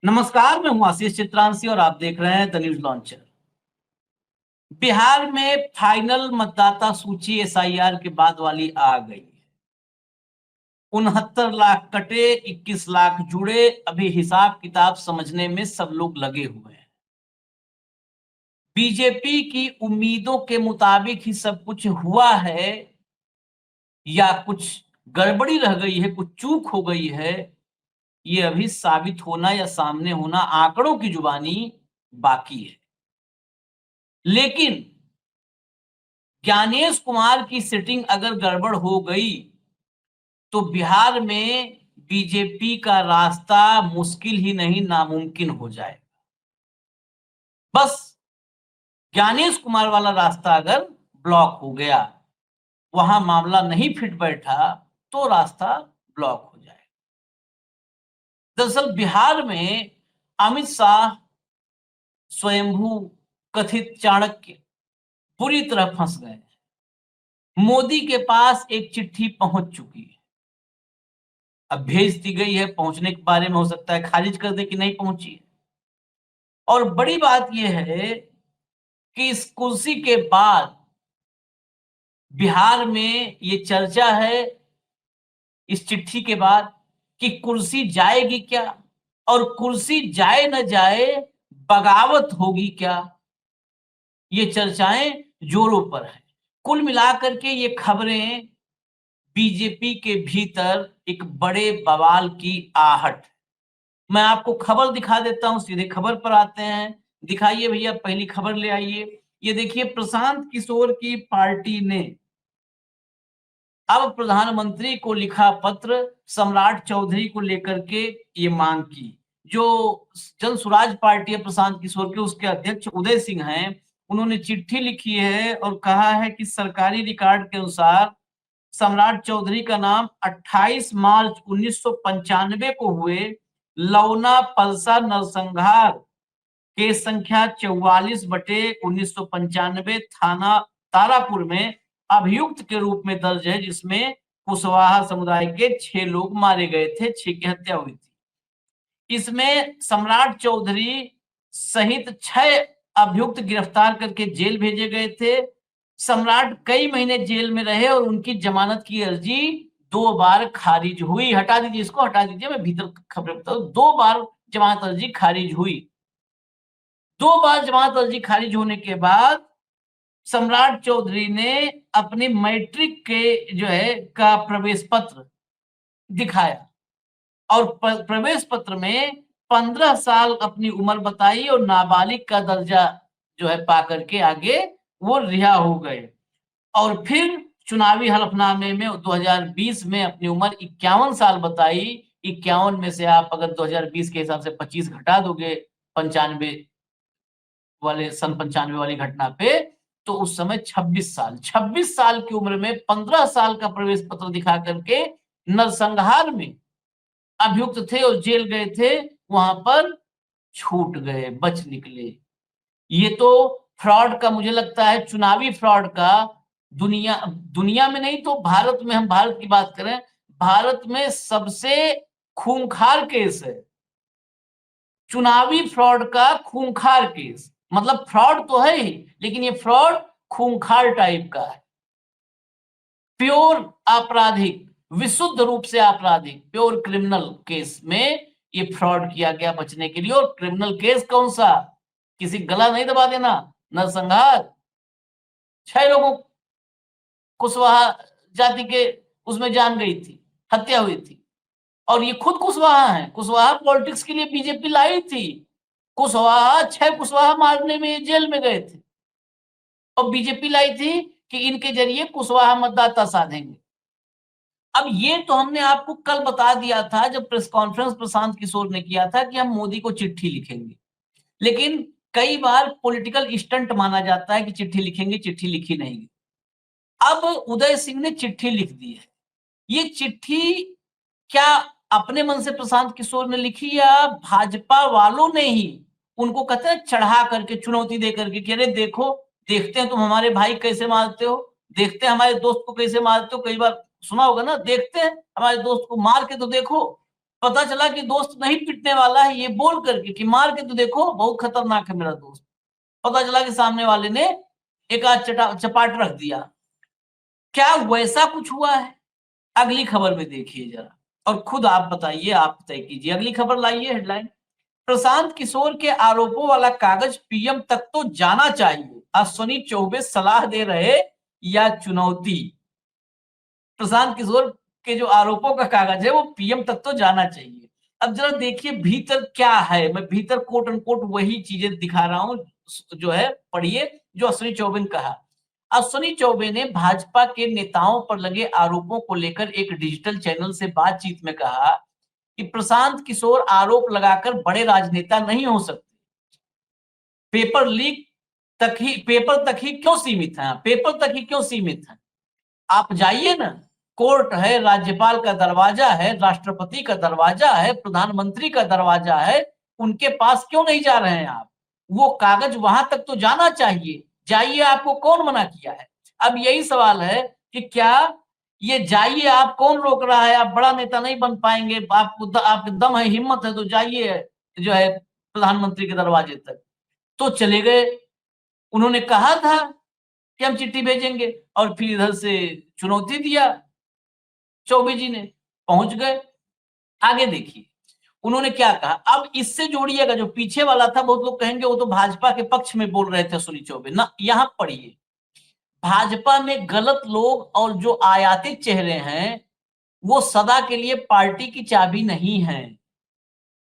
नमस्कार, मैं हूं आशीष चित्रांशी और आप देख रहे हैं द न्यूज लॉन्चर। बिहार में फाइनल मतदाता सूची एसआईआर के बाद वाली आ गई है। 69 लाख कटे, 21 लाख जुड़े। अभी हिसाब किताब समझने में सब लोग लगे हुए हैं। बीजेपी की उम्मीदों के मुताबिक ही सब कुछ हुआ है या कुछ गड़बड़ी रह गई है, कुछ चूक हो गई है, ये अभी साबित होना या सामने होना आंकड़ों की जुबानी बाकी है। लेकिन ज्ञानेश कुमार की सिटिंग अगर गड़बड़ हो गई तो बिहार में बीजेपी का रास्ता मुश्किल ही नहीं नामुमकिन हो जाए। बस ज्ञानेश कुमार वाला रास्ता अगर ब्लॉक हो गया, वहां मामला नहीं फिट बैठा तो रास्ता ब्लॉक हो जाए। दरअसल बिहार में अमित शाह स्वयंभू कथित चाणक्य पूरी तरह फंस गए। मोदी के पास एक चिट्ठी पहुंच चुकी है। अब भेज दी गई है, पहुंचने के बारे में हो सकता है खारिज कर दे कि नहीं पहुंची। और बड़ी बात यह है कि इस कुर्सी के बाद बिहार में ये चर्चा है इस चिट्ठी के बाद कि कुर्सी जाएगी क्या, और कुर्सी जाए न जाए बगावत होगी क्या। ये चर्चाएं जोरों पर है। कुल मिलाकर के ये खबरें बीजेपी के भीतर एक बड़े बवाल की आहट। मैं आपको खबर दिखा देता हूं, सीधे खबर पर आते हैं। दिखाइए भैया, पहली खबर ले आइए। ये देखिए, प्रशांत किशोर की पार्टी ने अब प्रधानमंत्री को लिखा पत्र, सम्राट चौधरी को लेकर के ये मांग की। जो जन सुराज पार्टी है प्रशांत किशोर के, उसके अध्यक्ष उदय सिंह हैं, उन्होंने चिट्ठी लिखी है और कहा है कि सरकारी रिकॉर्ड के अनुसार सम्राट चौधरी का नाम 28 मार्च 1995 को हुए लौना पलसा नरसंहार केस संख्या 44/1995 थाना तारापुर में अभियुक्त के रूप में दर्ज है, जिसमें कुशवाहा समुदाय के 6 लोग मारे गए थे, 6 की हत्या हुई थी। इसमें सम्राट चौधरी सहित 6 अभियुक्त गिरफ्तार करके जेल भेजे गए थे। सम्राट कई महीने जेल में रहे और उनकी जमानत की अर्जी 2 बार खारिज हुई। हटा दीजिए इसको, हटा दीजिए, मैं भीतर खबरें बताऊं। 2 बार जमानत अर्जी खारिज हुई। 2 बार जमानत अर्जी खारिज होने के बाद सम्राट चौधरी ने अपने मैट्रिक के जो है का प्रवेश पत्र दिखाया और प्रवेश पत्र में 15 साल अपनी उम्र बताई और नाबालिग का दर्जा जो है पा करके आगे वो रिहा हो गए। और फिर चुनावी हलफनामे में 2020 में अपनी उम्र 51 साल बताई। 51 में से आप अगर 2020 के हिसाब से 25 घटा दोगे 95 वाले सन 95 वाली घटना पे, तो उस समय 26 साल की उम्र में 15 साल का प्रवेश पत्र दिखा करके नरसंहार में अभियुक्त थे और जेल गए थे, वहां पर छूट गए, बच निकले। ये तो फ्रॉड का, मुझे लगता है चुनावी फ्रॉड का दुनिया दुनिया में नहीं तो भारत में, हम भारत की बात करें, भारत में सबसे खूंखार केस है। चुनावी फ्रॉड का खूंखार केस, मतलब फ्रॉड तो है ही, लेकिन ये फ्रॉड खूंखार टाइप का है। प्योर आपराधिक, विशुद्ध रूप से आपराधिक, प्योर क्रिमिनल केस में ये फ्रॉड किया गया बचने के लिए। और क्रिमिनल केस कौन सा, किसी गला नहीं दबा देना, नरसंहार। 6 लोगों कुशवाहा जाति के उसमें जान गई थी, हत्या हुई थी। और ये खुद कुशवाहा है, कुशवाहा पॉलिटिक्स के लिए बीजेपी लाई थी। कुशवाहा 6 कुशवाहा मारने में जेल में गए थे और बीजेपी लाई थी कि इनके जरिए कुशवाहा मतदाता साधेंगे। अब ये तो हमने आपको कल बता दिया था जब प्रेस कॉन्फ्रेंस प्रशांत किशोर ने किया था कि हम मोदी को चिट्ठी लिखेंगे। लेकिन कई बार पॉलिटिकल स्टंट माना जाता है कि चिट्ठी लिखेंगे, चिट्ठी लिखी नहीं। अब उदय सिंह ने चिट्ठी लिख दी है। ये चिट्ठी क्या अपने मन से प्रशांत किशोर ने लिखी या भाजपा वालों ने ही उनको कहते हैं चढ़ा करके, चुनौती दे करके कि अरे देखो, देखते हैं तुम हमारे भाई कैसे मारते हो, देखते हैं हमारे दोस्त को कैसे मारते हो। कई बार सुना होगा ना, देखते हैं हमारे दोस्त को मार के तो देखो। पता चला कि दोस्त नहीं पिटने वाला है, ये बोल करके कि मार के तो देखो बहुत खतरनाक है मेरा दोस्त। पता चला कि सामने वाले ने एक आध चपाट रख दिया। क्या वैसा कुछ हुआ है? अगली खबर में देखिए जरा और खुद आप बताइए, आप तय कीजिए। अगली खबर लाइए, हेडलाइन। प्रशांत किशोर के आरोपों वाला कागज पीएम तक तो जाना चाहिए, अश्विनी चौबे सलाह दे रहे या चुनौती। प्रशांत किशोर के जो आरोपों का कागज है वो पीएम तक तो जाना चाहिए। अब जरा देखिए भीतर क्या है, मैं भीतर कोट अनकोट वही चीजें दिखा रहा हूं, जो है पढ़िए जो अश्विनी चौबे ने कहा। अश्विनी चौबे ने भाजपा के नेताओं पर लगे आरोपों को लेकर एक डिजिटल चैनल से बातचीत में कहा कि प्रशांत किशोर आरोप लगाकर बड़े राजनेता नहीं हो सकते। पेपर तक ही क्यों सीमित है, पेपर तक ही क्यों सीमित है? आप जाइए ना, कोर्ट है, राज्यपाल का दरवाजा है, राष्ट्रपति का दरवाजा है, प्रधानमंत्री का दरवाजा है, उनके पास क्यों नहीं जा रहे हैं आप? वो कागज वहां तक तो जाना चाहिए, जाइए, आपको कौन मना किया है? अब यही सवाल है कि क्या ये जाइए आप कौन रोक रहा है? आप बड़ा नेता नहीं बन पाएंगे, आपको आपके दम है, हिम्मत है तो जाइए जो है प्रधानमंत्री के दरवाजे तक। तो चले गए, उन्होंने कहा था कि हम चिट्ठी भेजेंगे और फिर इधर से चुनौती दिया चौबे जी ने, पहुंच गए। आगे देखिए उन्होंने क्या कहा। अब इससे जोड़िएगा, जो पीछे वाला था बहुत लोग कहेंगे वो तो भाजपा के पक्ष में बोल रहे थे सुनी चौबे ना, यहां पढ़िए। भाजपा में गलत लोग और जो आयातित चेहरे हैं वो सदा के लिए पार्टी की चाबी नहीं है।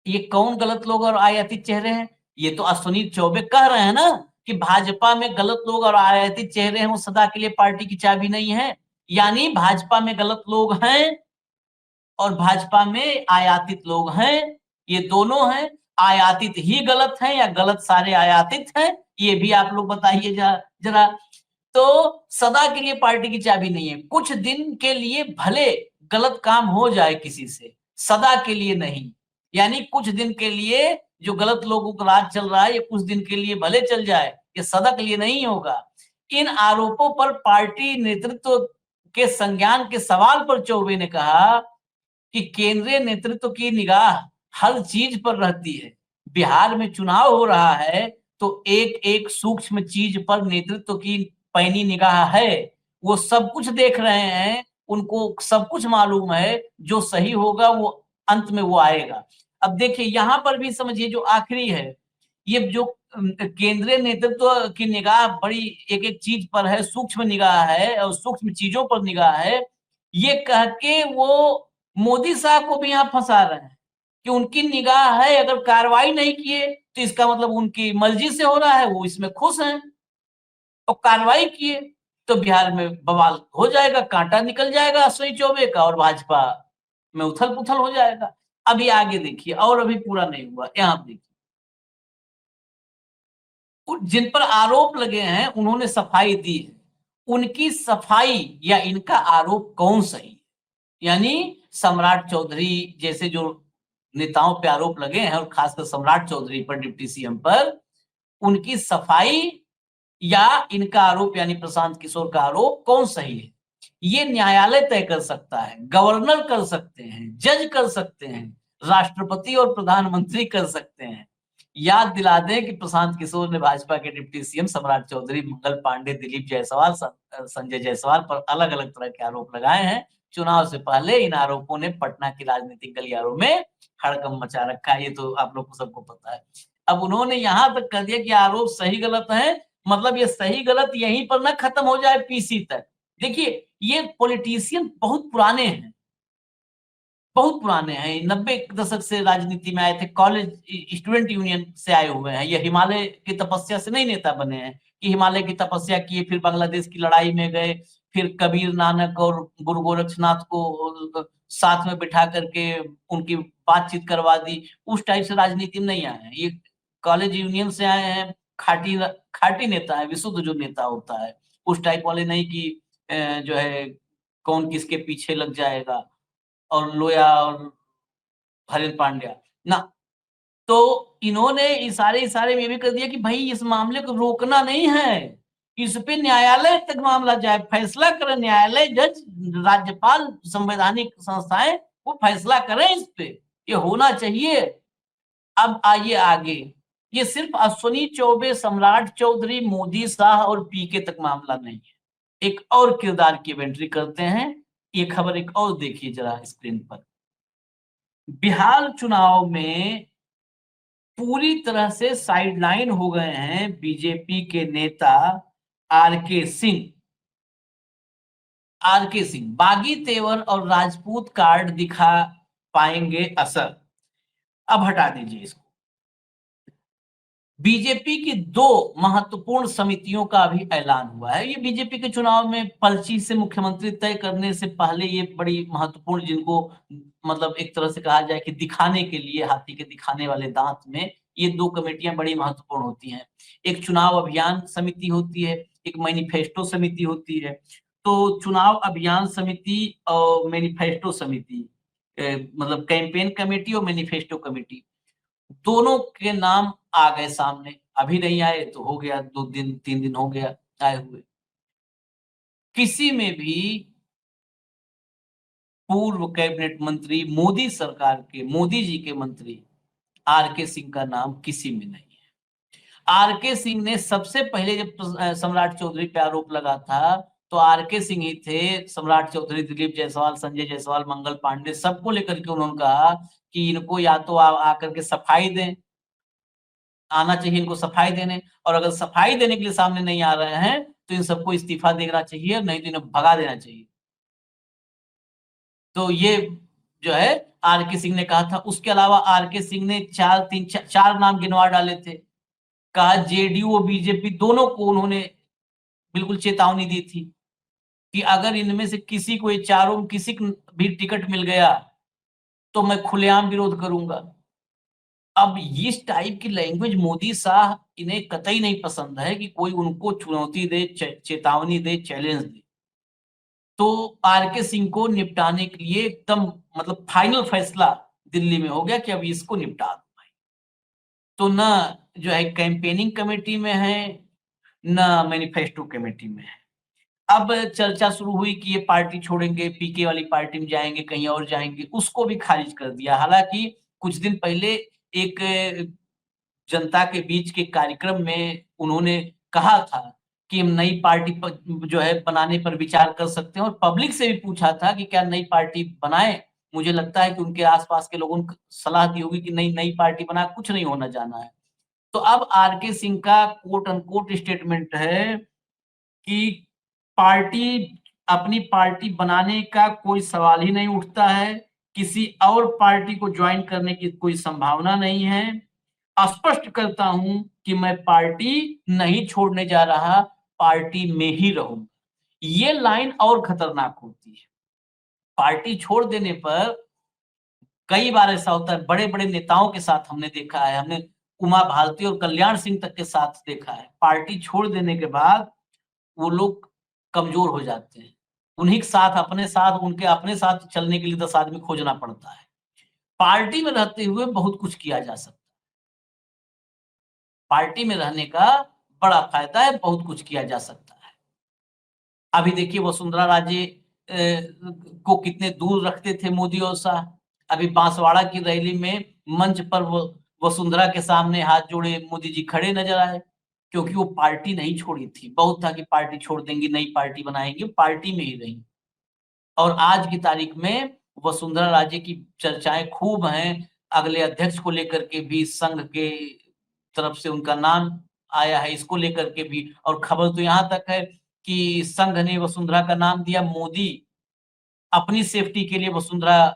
ये कौन गलत लोग और आयातित चेहरे हैं? ये तो अश्विनी चौबे कह रहे हैं ना कि भाजपा में गलत लोग और आयातित चेहरे हैं वो सदा के लिए पार्टी की चाबी नहीं है। यानी भाजपा में गलत लोग हैं और भाजपा में आयातित लोग हैं, ये दोनों हैं। आयातित ही गलत हैं या गलत सारे आयातित हैं, ये भी आप लोग बताइए जरा। तो सदा के लिए पार्टी की चाबी नहीं है, कुछ दिन के लिए भले गलत काम हो जाए किसी से, सदा के लिए नहीं। यानी कुछ दिन के लिए जो गलत लोगों का राज चल रहा है ये कुछ दिन के लिए भले चल जाए, ये सदा के लिए नहीं होगा। इन आरोपों पर पार्टी नेतृत्व के संज्ञान के सवाल पर चौबे ने कहा कि केंद्रीय नेतृत्व की निगाह हर चीज पर रहती है। बिहार में चुनाव हो रहा है तो एक एक सूक्ष्म चीज पर नेतृत्व की पैनी निगाह है। वो सब कुछ देख रहे हैं, उनको सब कुछ मालूम है, जो सही होगा वो अंत में वो आएगा। अब देखिए यहां पर भी समझिए जो आखिरी है, ये जो केंद्रीय नेतृत्व की निगाह बड़ी एक एक चीज पर है, सूक्ष्म निगाह है और सूक्ष्म चीजों पर निगाह है, ये कह के वो मोदी साहब को भी यहाँ फंसा रहे हैं कि उनकी निगाह है, अगर कार्रवाई नहीं किए तो इसका मतलब उनकी मर्जी से हो रहा है, वो इसमें खुश हैं। और कार्रवाई किए तो बिहार में बवाल हो जाएगा, कांटा निकल जाएगा अश्विनी चौबे का और भाजपा में उथल पुथल हो जाएगा। अभी आगे देखिए, और अभी पूरा नहीं हुआ, यहाँ देखिए जिन पर आरोप लगे हैं उन्होंने सफाई दी है, उनकी सफाई या इनका आरोप कौन सही है? यानी सम्राट चौधरी जैसे जो नेताओं पे आरोप लगे हैं और खासकर सम्राट चौधरी पर, डिप्टी सीएम पर, उनकी सफाई या इनका आरोप यानी प्रशांत किशोर का आरोप कौन सही है? ये न्यायालय तय कर सकता है, गवर्नर कर सकते हैं, जज कर सकते हैं, राष्ट्रपति और प्रधानमंत्री कर सकते हैं। याद दिला दें कि प्रशांत किशोर ने भाजपा के डिप्टी सीएम सम्राट चौधरी, मंगल पांडे, दिलीप जायसवाल, संजय जायसवाल पर अलग अलग तरह के आरोप लगाए हैं। चुनाव से पहले इन आरोपों ने पटना की राजनीतिक गलियारों में हड़कंप मचा रखा है, ये तो आप लोग को सबको पता है। अब उन्होंने यहां तक कर दिया कि आरोप सही गलत है, मतलब ये सही गलत यहीं पर ना खत्म हो जाए पीसी तक। देखिए ये पॉलिटिशियन बहुत पुराने हैं, बहुत पुराने हैं, 90 के दशक से राजनीति में आए थे, कॉलेज स्टूडेंट यूनियन से आए हुए हैं। ये हिमालय की तपस्या से नहीं नेता बने हैं कि हिमालय की तपस्या किए फिर बांग्लादेश की लड़ाई में गए, फिर कबीर नानक और गुरु गोरक्षनाथ को साथ में बिठा करके उनकी बातचीत करवा दी, उस टाइप से राजनीति में नहीं आए हैं। ये कॉलेज यूनियन से आए हैं, खाटी खाटी नेता है, विशुद्ध जो नेता होता है, उस टाइप वाले नहीं कि जो है कौन किसके पीछे लग जाएगा और लोया और हरिल पांड्या ना। तो इन्होंने इशारे में ये भी कर दिया कि भाई इस मामले को रोकना नहीं है, इस पे न्यायालय तक मामला जाए, फैसला करे न्यायालय, जज, राज्यपाल, संवैधानिक संस्थाएं वो फैसला करें इस पे। ये होना चाहिए। अब आइए आगे, ये सिर्फ अश्विनी चौबे, सम्राट चौधरी, मोदी, शाह और पीके तक मामला नहीं है। एक और किरदार की एंट्री करते हैं। ये खबर एक और देखिए जरा स्क्रीन पर। बिहार चुनाव में पूरी तरह से साइडलाइन हो गए हैं बीजेपी के नेता आरके सिंह। आरके सिंह बागी तेवर और राजपूत कार्ड दिखा पाएंगे असर। अब हटा दीजिए इसको। बीजेपी की 2 महत्वपूर्ण समितियों का अभी ऐलान हुआ है। ये बीजेपी के चुनाव में पर्ची से मुख्यमंत्री तय करने से पहले ये बड़ी महत्वपूर्ण, जिनको मतलब एक तरह से कहा जाए कि दिखाने के लिए, हाथी के दिखाने वाले दांत में, ये 2 कमेटियां बड़ी महत्वपूर्ण होती हैं। एक चुनाव अभियान समिति होती है, एक मैनिफेस्टो समिति होती है। तो चुनाव अभियान समिति और मैनिफेस्टो समिति, मतलब कैंपेन कमेटी और मैनिफेस्टो कमेटी, दोनों के नाम आ गए सामने। अभी नहीं आए तो हो गया 2 दिन 3 दिन हो गया आए हुए। किसी में भी पूर्व कैबिनेट मंत्री, मोदी सरकार के, मोदी जी के मंत्री आरके सिंह का नाम किसी में नहीं है। आरके सिंह ने सबसे पहले जब सम्राट चौधरी पे आरोप लगा था, तो आरके सिंह ही थे, सम्राट चौधरी, दिलीप जायसवाल, संजय जायसवाल, मंगल पांडे, सबको लेकर के उन्होंने कहा कि इनको या तो आकर के सफाई दें, आना चाहिए इनको सफाई देने, और अगर सफाई देने के लिए सामने नहीं आ रहे हैं तो इन सबको इस्तीफा देना चाहिए, नहीं तो इन्हें भगा देना चाहिए। तो ये जो है आरके सिंह ने कहा था। उसके अलावा आरके सिंह ने 4 नाम गिनवा डाले थे। कहा जेडीयू और बीजेपी दोनों को उन्होंने बिल्कुल चेतावनी दी थी कि अगर इनमें से किसी को, ये चारों में किसी को भी टिकट मिल गया तो मैं खुलेआम विरोध करूंगा। अब इस टाइप की लैंग्वेज मोदी शाह इन्हें कतई नहीं पसंद है कि कोई उनको चुनौती दे, चेतावनी दे, चैलेंज दे। तो आरके सिंह को निपटाने के लिए एकदम मतलब फाइनल फैसला दिल्ली में हो गया कि अब इसको निपटा दो भाई। तो ना जो है कैंपेनिंग कमेटी में है, ना मैनिफेस्टो कमेटी में है। अब चर्चा शुरू हुई कि ये पार्टी छोड़ेंगे, पीके वाली पार्टी में जाएंगे, कहीं और जाएंगे, उसको भी खारिज कर दिया। हालांकि कुछ दिन पहले एक जनता के बीच के कार्यक्रम में उन्होंने कहा था कि हम नई पार्टी जो है बनाने पर विचार कर सकते हैं, और पब्लिक से भी पूछा था कि क्या नई पार्टी बनाएं। मुझे लगता है कि उनके आसपास के लोगों ने सलाह दी होगी कि नई पार्टी बना, कुछ नहीं होना जाना है। तो अब आरके सिंह का कोट अनकोट स्टेटमेंट है कि पार्टी, अपनी पार्टी बनाने का कोई सवाल ही नहीं उठता है, किसी और पार्टी को ज्वाइन करने की कोई संभावना नहीं है। स्पष्ट करता हूं कि मैं पार्टी नहीं छोड़ने जा रहा, पार्टी में ही रहूंगा। ये लाइन और खतरनाक होती है। पार्टी छोड़ देने पर कई बार ऐसा होता है, बड़े-बड़े नेताओं के साथ हमने देखा है, हमने उमा भारती और कल्याण सिंह तक के साथ देखा है। पार्टी छोड़ देने के बाद वो लोग कमजोर हो जाते हैं। उन्हीं के साथ, अपने साथ, उनके अपने साथ चलने के लिए 10 आदमी खोजना पड़ता है। पार्टी में रहते हुए बहुत कुछ किया जा सकता है। पार्टी में रहने का बड़ा फायदा है, बहुत कुछ किया जा सकता है। अभी देखिए वसुंधरा राजे को कितने दूर रखते थे मोदी और शाह। अभी बांसवाड़ा की रैली में मंच पर वो वसुंधरा के सामने हाथ जोड़े मोदी जी खड़े नजर आए, क्योंकि वो पार्टी नहीं छोड़ी थी। बहुत था कि पार्टी छोड़ देंगी, नई पार्टी बनाएंगे, पार्टी में ही रही। और आज की तारीख में वसुंधरा राजे की चर्चाएं खूब हैं। अगले अध्यक्ष को लेकर के भी संघ के तरफ से उनका नाम आया है, इसको लेकर के भी। और खबर तो यहाँ तक है कि संघ ने वसुंधरा का नाम दिया, मोदी अपनी सेफ्टी के लिए वसुंधरा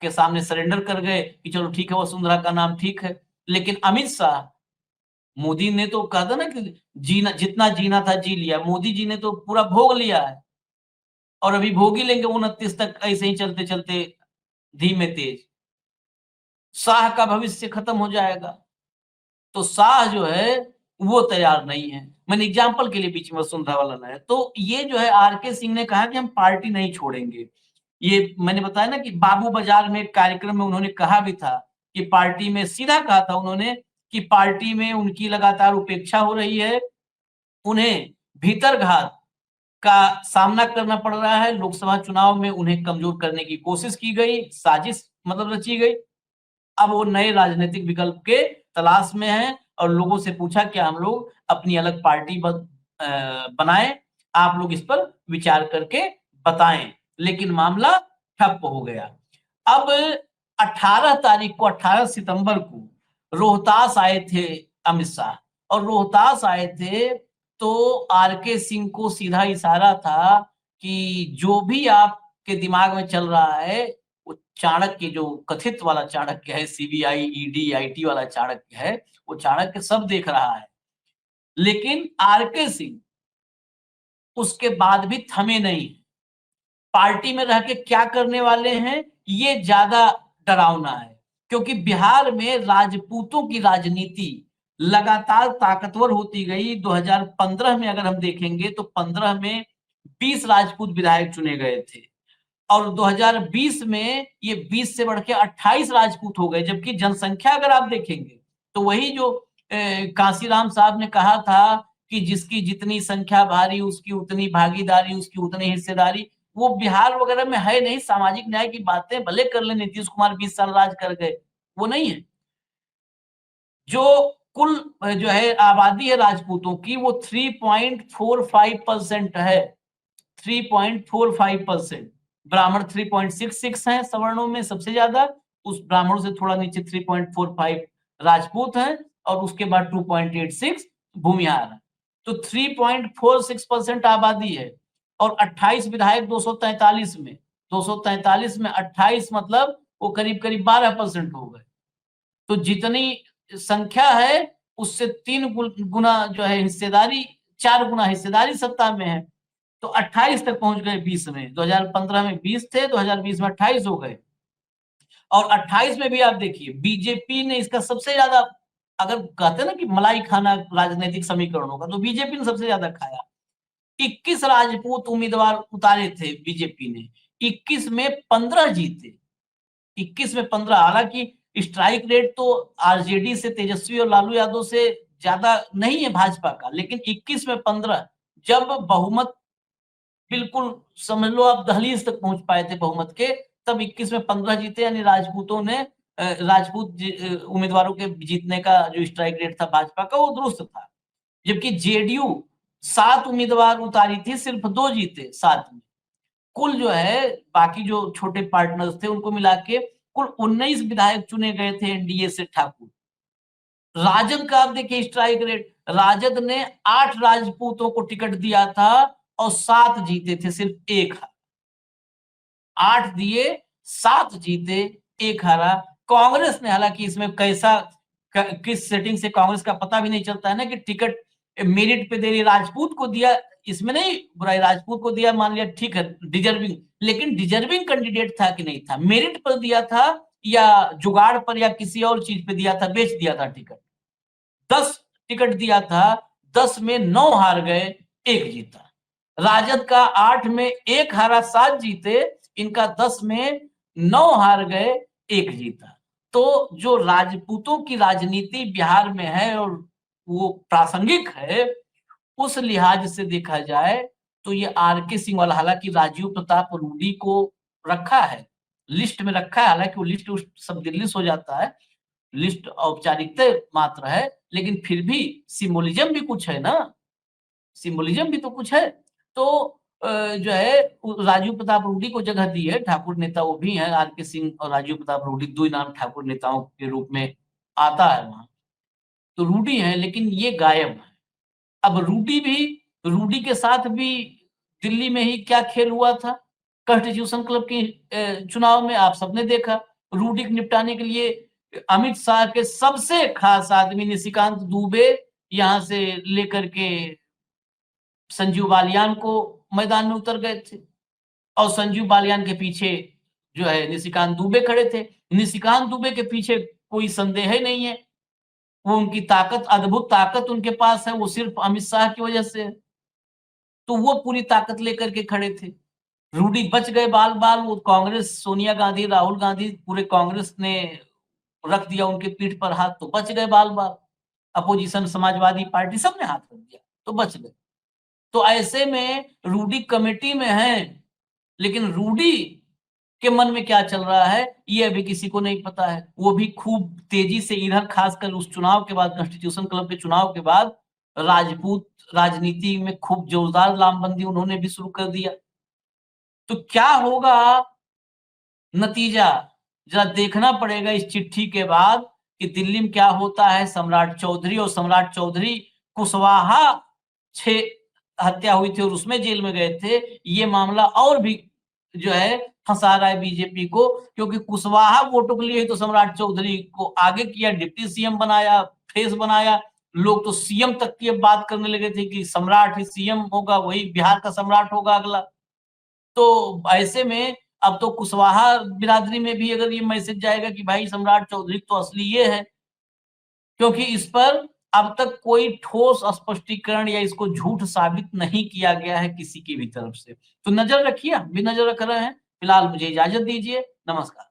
के सामने सरेंडर कर गए कि चलो ठीक है, वसुंधरा का नाम ठीक है। लेकिन अमित शाह, मोदी ने तो कहा था ना कि जीना, जितना जीना था जी लिया। मोदी जी ने तो पूरा भोग लिया है, और अभी भोग ही लेंगे 29 तक, ऐसे ही चलते चलते धीमे तेज। शाह का भविष्य खत्म हो जाएगा। तो शाह जो है वो तैयार नहीं है। मैंने एग्जाम्पल के लिए बीच में वसुंधरा वाला लाया। तो ये जो है आरके सिंह ने कहा कि हम पार्टी नहीं छोड़ेंगे। ये मैंने बताया ना कि बाबू बाजार में एक कार्यक्रम में उन्होंने कहा भी था कि पार्टी में, सीधा कहा था उन्होंने कि पार्टी में उनकी लगातार उपेक्षा हो रही है, उन्हें भीतरघात का सामना करना पड़ रहा है। लोकसभा चुनाव में उन्हें कमजोर करने की कोशिश की गई, साजिश मतलब रची गई। अब वो नए राजनीतिक विकल्प के तलाश में हैं और लोगों से पूछा कि हम लोग अपनी अलग पार्टी बनाएं, आप लोग इस पर विचार करके बताएं। लेकिन मामला ठप हो गया। अब 18 तारीख को, 18 सितंबर को रोहतास आए थे अमित शाह, और रोहतास आए थे तो आरके सिंह को सीधा इशारा था कि जो भी आपके दिमाग में चल रहा है, वो चाणक्य, जो कथित वाला चाणक्य है, सीबीआई, ईडी, आईटी वाला चाणक्य है, वो चाणक्य सब देख रहा है। लेकिन आरके सिंह उसके बाद भी थमे नहीं। पार्टी में रह के क्या करने वाले हैं, ये ज्यादा डरावना है, क्योंकि बिहार में राजपूतों की राजनीति लगातार ताकतवर होती गई। 2015 में अगर हम देखेंगे तो 15 में 20 राजपूत विधायक चुने गए थे, और 2020 में ये 20 से बढ़ के 28 राजपूत हो गए। जबकि जनसंख्या अगर आप देखेंगे तो वही जो कांसीराम साहब ने कहा था कि जिसकी जितनी संख्या भारी उसकी उतनी भागीदारी, उसकी उतनी हिस्सेदारी, वो बिहार वगैरह में है नहीं। सामाजिक न्याय की बातें भले कर ले, नीतीश कुमार 20 साल राज कर गए, वो नहीं है। जो कुल जो है आबादी है राजपूतों की, वो 3.45% है, 3.45%। ब्राह्मण 3.66 है, सवर्णों में सबसे ज्यादा, उस ब्राह्मणों से थोड़ा नीचे 3.45 राजपूत हैं, और उसके बाद 2.86 भूमिहार है। तो 3.46% आबादी है, और 28 विधायक 243 में, 243 में 28 मतलब वो करीब करीब 12% हो गए। तो जितनी संख्या है उससे 3 गुना जो है हिस्सेदारी, 4 गुना हिस्सेदारी सत्ता में है। तो 28 तक पहुंच गए 20 में। 2015 में 20 थे, 2020 में 28 हो गए। और 28 में भी आप देखिए बीजेपी ने इसका सबसे ज्यादा, अगर कहते ना कि मलाई खाना राजनीतिक समीकरणों का, तो बीजेपी ने सबसे ज्यादा खाया। 21 राजपूत उम्मीदवार उतारे थे बीजेपी ने, 21 में 15 जीते, 21 में 15। हालांकि स्ट्राइक रेट तो आरजेडी से, तेजस्वी और लालू यादव से ज्यादा नहीं है भाजपा का, लेकिन 21 में 15, जब बहुमत बिल्कुल समझ लो आप दहलीज तक पहुंच पाए थे बहुमत के, तब 21 में 15 जीते। यानी राजपूतों ने, राजपूत उम्मीदवारों के जीतने का जो स्ट्राइक रेट था भाजपा का, वो दुरुस्त था। जबकि जेडीयू 7 उम्मीदवार उतारी थी, सिर्फ 2 जीते 7 में। कुल जो है बाकी जो छोटे पार्टनर्स थे उनको मिला के कुल 19 विधायक चुने गए थे एनडीए से ठाकुर। राजद का आप देखिए स्ट्राइक रेट, राजद ने 8 राजपूतों को टिकट दिया था और 7 जीते थे, सिर्फ 1 हारा। 8 दिए, 7 जीते, 1 हारा। कांग्रेस ने, हालांकि इसमें कैसा किस सेटिंग से कांग्रेस का पता भी नहीं चलता है ना, कि टिकट मेरिट पे दे रही, राजपूत को दिया, इसमें नहीं बुराई, राजपूत को दिया मान लिया ठीक है, डिजर्विंग, लेकिन डिजर्विंग कैंडिडेट था कि नहीं था, मेरिट पर दिया था या जुगाड़ पर या किसी और चीज पे दिया था, बेच दिया था टिकट। 10 टिकट दिया था, 10 में 9 हार गए, 1 जीता। राजद का 8 में 1 हारा, 7 जीते, इनका 10 में 9 हार गए, 1 जीता। तो जो राजपूतों की राजनीति बिहार में है और वो प्रासंगिक है, उस लिहाज से देखा जाए तो ये आरके सिंह वाला, हालांकि राजीव प्रताप रूडी को रखा है, लिस्ट में रखा है, हालांकि वो लिस्ट सब दिल्ली से हो जाता है, लिस्ट औपचारिकता मात्र है, लेकिन फिर भी सिंबोलिज्म भी कुछ है ना, सिंबोलिज्म भी तो कुछ है। तो जो है राजीव प्रताप रूडी को जगह दी है, ठाकुर नेता वो भी है, आरके सिंह और राजीव प्रताप रूडी, दो ही नाम ठाकुर नेताओं के रूप में आता है वहां। तो रूडी है, लेकिन ये गायब है। अब रूडी के साथ भी दिल्ली में ही क्या खेल हुआ था, कॉन्स्टिट्यूशन क्लब के चुनाव में आप सबने देखा। रूडी को निपटाने के लिए अमित शाह के सबसे खास आदमी निशिकांत दुबे यहां से लेकर के संजीव बालियान को मैदान में उतर गए थे, और संजीव बालियान के पीछे जो है निशिकांत दुबे खड़े थे। निशिकांत दुबे के पीछे कोई संदेह ही नहीं है, वो उनकी ताकत, अद्भुत ताकत उनके पास है, वो सिर्फ अमित शाह की वजह से है। तो वो पूरी ताकत लेकर के खड़े थे। रूडी बच गए बाल बाल, वो कांग्रेस, सोनिया गांधी, राहुल गांधी, पूरे कांग्रेस ने रख दिया उनके पीठ पर हाथ, तो बच गए बाल बाल। अपोजिशन समाजवादी पार्टी सब ने हाथ रख दिया, तो बच गए। तो ऐसे में रूडी कमेटी में है, लेकिन रूडी के मन में क्या चल रहा है ये अभी किसी को नहीं पता है। वो भी खूब तेजी से इधर, खासकर उस चुनाव के बाद, कॉन्स्टिट्यूशन क्लब के चुनाव के बाद राजपूत राजनीति में खूब जोरदार लामबंदी उन्होंने भी शुरू कर दिया। तो क्या होगा नतीजा, जरा देखना पड़ेगा इस चिट्ठी के बाद कि दिल्ली में क्या होता है। सम्राट चौधरी और सम्राट चौधरी कुशवाहा 6 हत्या हुई थी और उसमें जेल में गए थे। ये मामला और भी जो है फंसा रहा है बीजेपी को, क्योंकि कुशवाहा वोटों के लिए तो सम्राट चौधरी को आगे किया, डिप्टी सीएम बनाया, फेस बनाया। लोग तो सीएम तक की बात करने लगे थे कि सम्राट ही सीएम होगा, वही बिहार का सम्राट होगा अगला। तो ऐसे में अब तो कुशवाहा बिरादरी में भी अगर ये मैसेज जाएगा कि भाई सम्राट चौधरी तो असली ये है, क्योंकि इस पर अब तक कोई ठोस स्पष्टीकरण या इसको झूठ साबित नहीं किया गया है किसी की भी तरफ से। तो नजर रखिए, हम भी नजर रख रहे हैं। फिलहाल मुझे इजाजत दीजिए, नमस्कार।